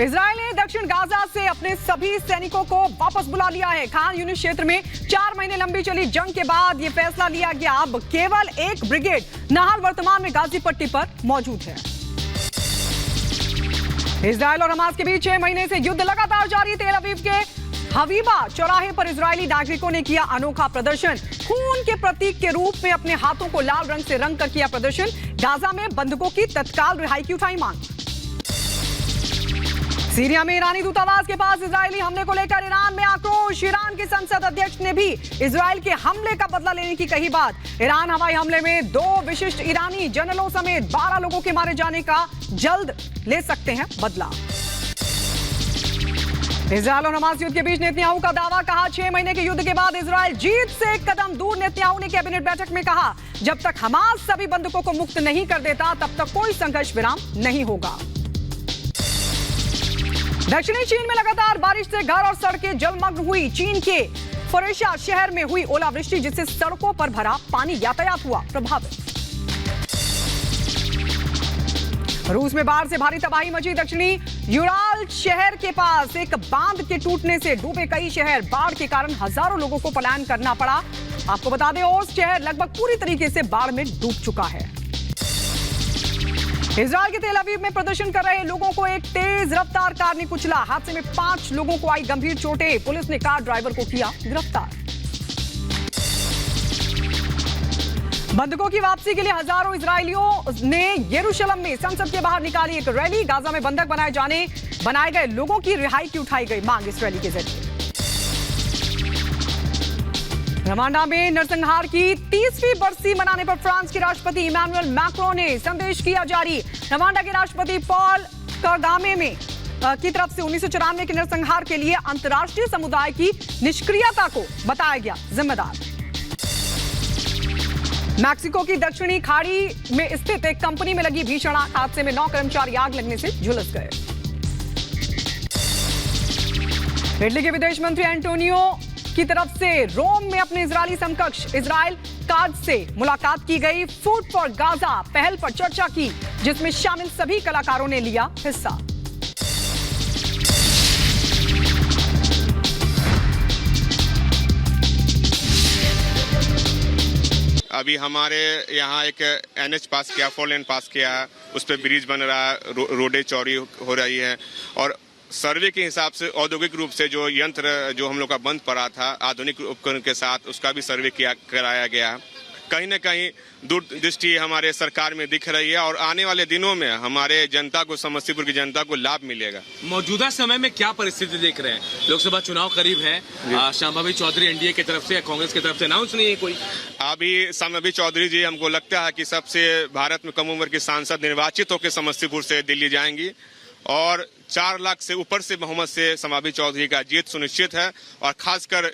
Israel ने दक्षिण Gaza से अपने सभी सैनिकों को वापस बुला लिया है। खान यूनिस क्षेत्र में 4 महीने लंबी चली जंग के बाद यह फैसला लिया गया। अब केवल एक ब्रिगेड नाहल वर्तमान में गाजी पट्टी पर मौजूद है। इजराइल और हमास के बीच 6 महीने से युद्ध लगातार जारी। तेल अवीव के हवीबा चौराहे पर इजरायली नागरिकों ने किया अनोखा प्रदर्शन। खून के प्रतीक के रूप में अपने हाथों को लाल रंग से रंग कर किया प्रदर्शन। गाजा में बंधकों की तत्काल रिहाई की उठाई मांग। सीरिया में ईरानी दूतावास के पास इजरायली हमले को लेकर ईरान में आक्रोश। ईरान के संसद अध्यक्ष ने भी इजरायल के हमले का बदला लेने की कही बात। ईरान हवाई हमले में 2 विशिष्ट ईरानी जनरलों समेत 12 लोगों के मारे जाने का जल्द ले सकते हैं बदला। इजरायल और हमास युद्ध के बीच नेतन्याहू का दावा। कहा 6 महीने के युद्ध के बाद इजरायल जीत से एक कदम दूर। नेतन्याहू ने कैबिनेट बैठक में कहा, जब तक हमास सभी बंधकों को मुक्त नहीं कर देता तब तक कोई संघर्ष विराम नहीं होगा। दक्षिणी चीन में लगातार बारिश से घर और सड़कें जलमग्न हुई। चीन के फरेशा शहर में हुई ओलावृष्टि, जिससे सड़कों पर भरा पानी यातायात हुआ प्रभावित। रूस में बाढ़ से भारी तबाही मची। दक्षिणी यूराल शहर के पास एक बांध के टूटने से डूबे कई शहर। बाढ़ के कारण हजारों लोगों को पलायन करना पड़ा। आपको बता दें, ओस शहर लगभग पूरी तरीके से बाढ़ में डूब चुका है। इजरायल के तेल अवीव में प्रदर्शन कर रहे लोगों को एक तेज रफ्तार कार ने कुचला। हादसे में 5 लोगों को आई गंभीर चोटें। पुलिस ने कार ड्राइवर को किया गिरफ्तार। बंधकों की वापसी के लिए हजारों इजरायलियों ने यरूशलेम में संसद के बाहर निकाली एक रैली। गाजा में बंधक बनाए गए लोगों की रिहाई की उठाई गई मांग इस रैली के जरिए। रवांडा में नरसंहार की 30वीं बरसी मनाने पर फ्रांस के राष्ट्रपति इमैनुअल मैक्रों ने संदेश किया जारी। रवांडा के राष्ट्रपति पॉल कगामे की तरफ से 1994 के नरसंहार के लिए अंतर्राष्ट्रीय समुदाय की निष्क्रियता को बताया गया जिम्मेदार। मैक्सिको की दक्षिणी खाड़ी में स्थित एक कंपनी में लगी भीषण आग। हादसे में 9 कर्मचारी आग लगने से झुलस गए। इटली के विदेश मंत्री एंटोनियो की तरफ से रोम में अपने इजरायली समकक्ष इजराइल कार्ड से मुलाकात की गई। फूड फॉर गाजा पहल पर चर्चा की, जिसमें शामिल सभी कलाकारों ने लिया हिस्सा। अभी हमारे यहाँ एक NH पास किया, 4 लेन पास किया है। उस पर ब्रिज बन रहा है, रोडें चौड़ी हो रही है। और सर्वे के हिसाब से औद्योगिक रूप से जो यंत्र जो हम लोग का बंद पड़ा था आधुनिक उपकरण के साथ, उसका भी सर्वे कराया गया है। कहीं न कहीं दूरदृष्टि हमारे सरकार में दिख रही है और आने वाले दिनों में हमारे जनता को, समस्तीपुर की जनता को लाभ मिलेगा। मौजूदा समय में क्या परिस्थिति देख रहे हैं? लोकसभा चुनाव करीब है। श्यामाभाई चौधरी एनडीए की तरफ से या कांग्रेस की तरफ से अनाउंस नहीं है कोई? अभी श्यामाभाई चौधरी जी, हमको लगता है कि सबसे भारत में कम उम्र की सांसद निर्वाचित होकर समस्तीपुर से दिल्ली जाएंगी और 4 लाख से ऊपर से बहुमत से श्यामाभाई चौधरी का जीत सुनिश्चित है। और खासकर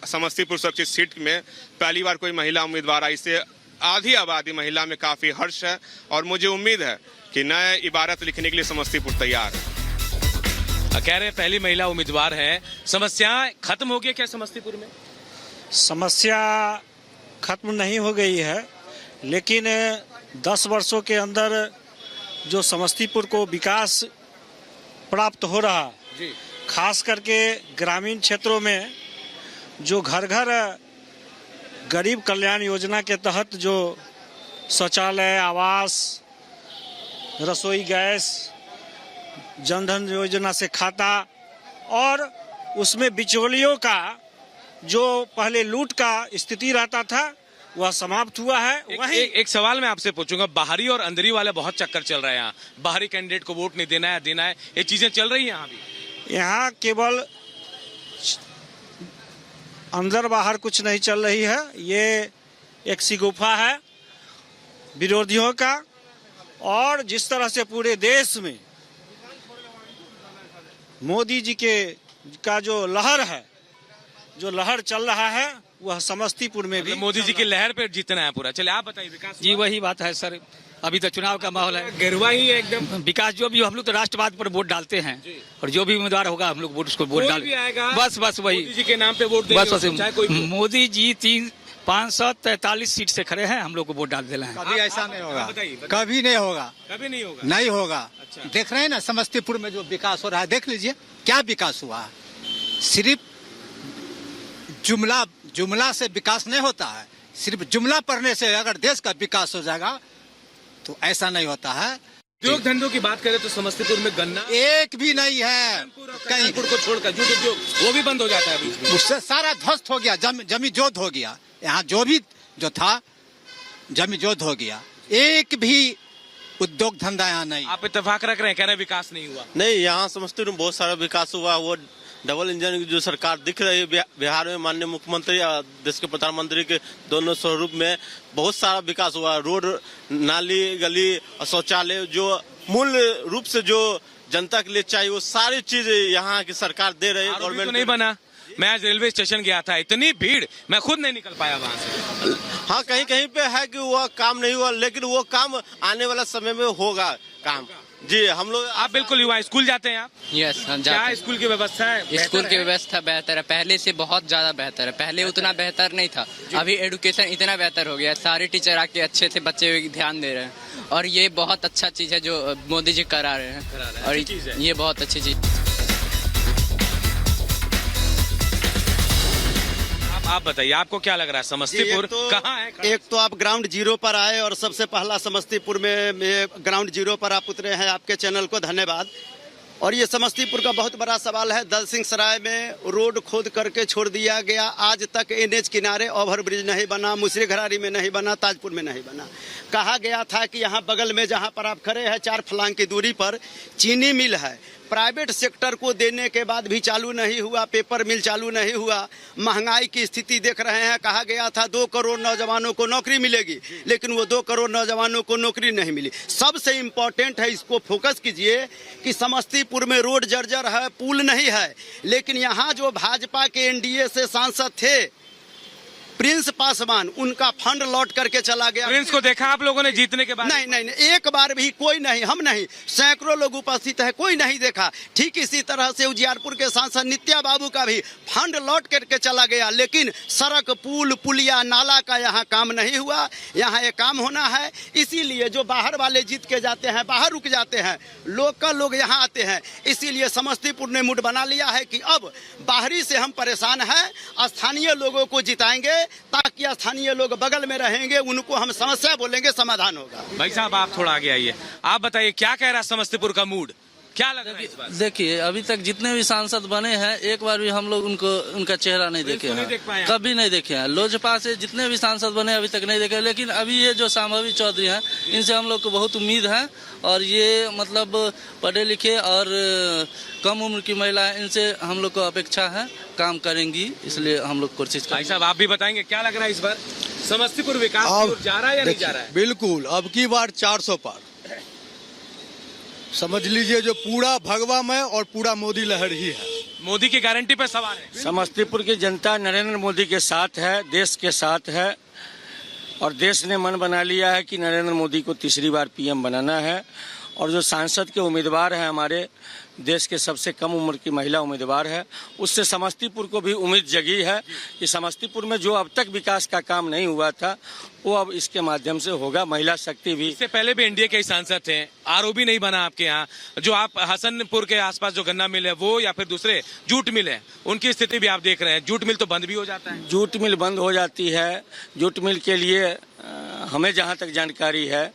समस्तीपुर सुरक्षित सीट में पहली बार कोई महिला उम्मीदवार आई। इससे आधी आबादी महिला में काफी हर्ष है और मुझे उम्मीद है कि नए इबारत लिखने के लिए समस्तीपुर तैयार है। कह रहे हैं पहली महिला उम्मीदवार है। समस्याएं खत्म हो गई क्या समस्तीपुर में? समस्या खत्म नहीं हो गई है, लेकिन 10 वर्षों के अंदर जो समस्तीपुर को विकास प्राप्त हो रहा, खास करके ग्रामीण क्षेत्रों में जो घर घर गरीब कल्याण योजना के तहत जो शौचालय, आवास, रसोई गैस, जनधन योजना से खाता और उसमें बिचौलियों का जो पहले लूट का स्थिति रहता था वह समाप्त हुआ है। वहीं एक सवाल मैं आपसे पूछूंगा, बाहरी और अंदरी वाले बहुत चक्कर चल रहे हैं यहाँ। बाहरी कैंडिडेट को वोट नहीं देना है, देना है, ये चीजें चल रही है यहाँ भी? यहाँ केवल अंदर बाहर कुछ नहीं चल रही है। ये एक शिगुफा है विरोधियों का। और जिस तरह से पूरे देश में मोदी जी का जो लहर है, जो लहर चल रहा है, वह समस्तीपुर में भी मोदी जी की लहर पे जीतना है पूरा। चले आप बताइए विकास। जी वही बात है सर, अभी तो चुनाव का माहौल है, गिरवा ही है एकदम। विकास जो भी, हम लोग तो राष्ट्रवाद पर वोट डालते हैं और जो भी उम्मीदवार होगा हम लोग उसको वोट डाल, बस वही मोदी जी के नाम पे वोट बस मोदी जी 543 सीट से खड़े हैं, हम लोग को वोट डाल देना है। कभी ऐसा नहीं होगा, बताइए। कभी नहीं होगा, कभी नहीं होगा। नहीं होगा। अच्छा। देख रहे हैं ना समस्तीपुर में जो विकास हो रहा है, देख लीजिए क्या विकास हुआ है। सिर्फ जुमला से विकास नहीं होता है। सिर्फ जुमला पढ़ने से अगर देश का विकास हो जाएगा तो ऐसा नहीं होता है। उद्योग धंधों की बात करें तो समस्तीपुर में गन्ना एक भी नहीं है कहीं, को छोड़कर जूट उद्योग वो भी बंद हो जाता है बीच में। उससे सारा ध्वस्त हो गया, जमी जोत हो गया। यहाँ जो था जमी जोत हो गया। एक भी उद्योग धंधा यहाँ नहीं। आप इत्तेफाक रख रहे हैं, कह रहे हैं विकास नहीं हुआ। नहीं, यहाँ समस्तीपुर में बहुत सारा विकास हुआ। वो डबल इंजन की जो सरकार दिख रही है बिहार में, माननीय मुख्यमंत्री और देश के प्रधानमंत्री के दोनों स्वरूप में बहुत सारा विकास हुआ। रोड, नाली, गली और शौचालय जो मूल रूप से जो जनता के लिए चाहिए वो सारी चीज यहाँ की सरकार दे रही है। गवर्नमेंट तो नहीं बना। मैं आज रेलवे स्टेशन गया था, इतनी भीड़, मैं खुद नहीं निकल पाया वहाँ से। हाँ, कहीं कहीं पे है कि वो काम नहीं हुआ, लेकिन वो काम आने वाला समय में होगा काम। जी, हम लोग। आप बिल्कुल युवा स्कूल जाते हैं आप? यस, हम क्या जाते हैं। स्कूल की व्यवस्था है? स्कूल की व्यवस्था बेहतर है, पहले से बहुत ज्यादा बेहतर है। पहले उतना बेहतर नहीं था, अभी एजुकेशन इतना बेहतर हो गया। सारे टीचर आके अच्छे से बच्चे पे ध्यान दे रहे हैं और ये बहुत अच्छा चीज है जो मोदी जी करा रहे हैं और ये बहुत अच्छी चीज। आप बताइए, आपको क्या लग रहा है समस्तीपुर कहाँ है? एक तो आप ग्राउंड जीरो पर आए और सबसे पहला समस्तीपुर में ग्राउंड जीरो पर आप उतरे हैं, आपके चैनल को धन्यवाद। और ये समस्तीपुर का बहुत बड़ा सवाल है। दल सिंह सराय में रोड खोद करके छोड़ दिया गया, आज तक एनएच किनारे ओवरब्रिज नहीं बना, मुसरी घरारी में नहीं बना, ताजपुर में नहीं बना। कहा गया था कि यहाँ बगल में जहाँ पर आप खड़े हैं 4 फलांग की दूरी पर चीनी मिल है, प्राइवेट सेक्टर को देने के बाद भी चालू नहीं हुआ, पेपर मिल चालू नहीं हुआ। महंगाई की स्थिति देख रहे हैं, कहा गया था 2 करोड़ नौजवानों को नौकरी मिलेगी, लेकिन वो 2 करोड़ नौजवानों को नौकरी नहीं मिली। सबसे इम्पोर्टेंट है, इसको फोकस कीजिए कि समस्तीपुर में रोड जर्जर है, पुल नहीं है, लेकिन यहाँ जो भाजपा के एनडीए से सांसद थे प्रिंस पासवान, उनका फंड लौट करके चला गया। प्रिंस को देखा आप लोगों ने जीतने के बाद? नहीं, एक बार भी कोई नहीं, हम नहीं, सैकड़ों लोग उपस्थित है, कोई नहीं देखा। ठीक इसी तरह से उजियारपुर के सांसद नित्या बाबू का भी फंड लौट करके चला गया, लेकिन सड़क, पुल, पुलिया, नाला का यहाँ काम नहीं हुआ। यहाँ एक काम होना है, इसीलिए जो बाहर वाले जीत के जाते हैं बाहर रुक जाते हैं, लोकल लोग यहाँ आते हैं। इसीलिए समस्तीपुर ने मूड बना लिया है कि अब बाहरी से हम परेशान हैं, स्थानीय लोगों को जिताएंगे ताकि स्थानीय लोग बगल में रहेंगे, उनको हम समस्या बोलेंगे, समाधान होगा। भाई साहब, आप थोड़ा आगे आइए, आप बताइए क्या कह रहा है समस्तीपुर का मूड, क्या लग रहा है इस बार? देखिए, अभी तक जितने भी सांसद बने हैं एक बार भी हम लोग उनका चेहरा नहीं देखे हैं, कभी नहीं देखे हैं। लोजपा से जितने भी सांसद बने अभी तक नहीं देखे, लेकिन अभी ये जो संभावी चौधरी हैं, इनसे हम लोग को बहुत उम्मीद है। और ये मतलब पढ़े लिखे और कम उम्र की महिला, इनसे हम लोग को अपेक्षा है, काम करेंगी, इसलिए हम लोग कोशिश करेंगे। भाई साहब, आप भी बताएंगे क्या लग रहा है इस बार समस्तीपुर विकास की ओर जा रहा है या नहीं जा रहा है? बिल्कुल, अब की बार 400 पार समझ लीजिए, जो पूरा भगवामय और पूरा मोदी लहर ही है। मोदी की गारंटी पे सवाल है। समस्तीपुर की जनता नरेंद्र मोदी के साथ है, देश के साथ है और देश ने मन बना लिया है कि नरेंद्र मोदी को तीसरी बार पीएम बनाना है। और जो सांसद के उम्मीदवार हैं, हमारे देश के सबसे कम उम्र की महिला उम्मीदवार है, उससे समस्तीपुर को भी उम्मीद जगी है कि समस्तीपुर में जो अब तक विकास का काम नहीं हुआ था वो अब इसके माध्यम से होगा। महिला शक्ति भी, इससे पहले भी एनडीए के सांसद थे, आरओबी नहीं बना आपके यहाँ। जो आप हसनपुर के आसपास जो गन्ना मिल है वो, या फिर दूसरे जूट मिल है, उनकी स्थिति भी आप देख रहे हैं, जूट मिल तो बंद भी हो जाता है। जूट मिल बंद हो जाती है। जूट मिल के लिए हमें जहाँ तक जानकारी है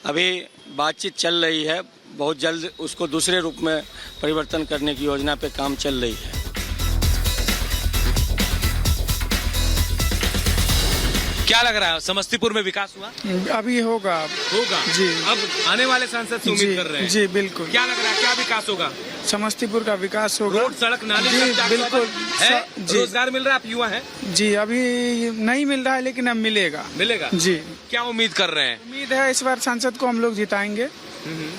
अभी बातचीत चल रही है, बहुत जल्द उसको दूसरे रूप में परिवर्तन करने की योजना पे काम चल रही है। क्या लग रहा है समस्तीपुर में विकास हुआ? अभी होगा जी। अब आने वाले सांसद से उम्मीद कर रहे हैं? जी बिल्कुल। क्या लग रहा है, क्या विकास होगा? समस्तीपुर का विकास होगा। रोड, सड़क, नाली, जी बिल्कुल है। रोजगार मिल रहा है? आप युवा हैं? जी, अभी नहीं मिल रहा है, लेकिन अब मिलेगा। जी। क्या उम्मीद कर रहे हैं? उम्मीद है इस बार सांसद को हम लोग जिताएंगे।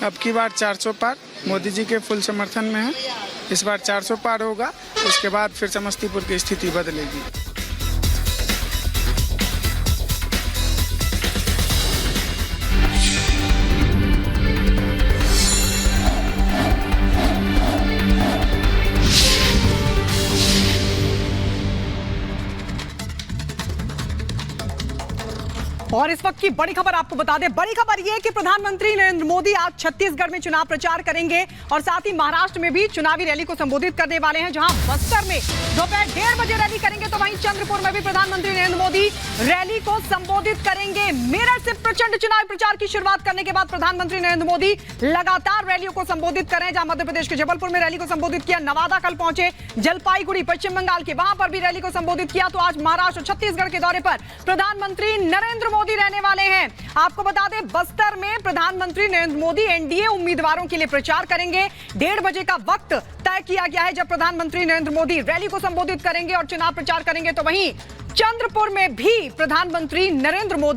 अब की बार 400 पार, मोदी जी के फुल समर्थन में है। इस बार 400 पार होगा, उसके बाद फिर समस्तीपुर की स्थिति बदलेगी। और इस वक्त की बड़ी खबर आपको बता दें, बड़ी खबर यह है कि प्रधानमंत्री नरेंद्र मोदी आज छत्तीसगढ़ में चुनाव प्रचार करेंगे और साथ ही महाराष्ट्र में भी चुनावी रैली को संबोधित करने वाले हैं। जहां बस्तर में दोपहर 1:30 बजे रैली करेंगे तो वहीं चंद्रपुर में भी प्रधानमंत्री नरेंद्र मोदी रैली को संबोधित करेंगे। मेरठ से प्रचंड चुनावी प्रचार की शुरुआत करने के बाद प्रधानमंत्री नरेंद्र मोदी लगातार रैलियों को संबोधित कर रहे हैं। जहां मध्य प्रदेश के जबलपुर में रैली को संबोधित किया, नवादा कल पहुंचे, जलपाईगुड़ी पश्चिम बंगाल के वहां पर भी रैली को संबोधित किया। तो आज महाराष्ट्र और छत्तीसगढ़ के दौरे पर प्रधानमंत्री नरेंद्र मोदी रहने वाले हैं। आपको बता दें, बस्तर में प्रधानमंत्री नरेंद्र मोदी एनडीए उम्मीदवारों के लिए प्रचार करेंगे। 1:30 बजे का वक्त तय किया गया है जब प्रधानमंत्री नरेंद्र मोदी रैली को संबोधित करेंगे और चुनाव प्रचार करेंगे। तो वहीं चंद्रपुर में भी प्रधानमंत्री नरेंद्र मोदी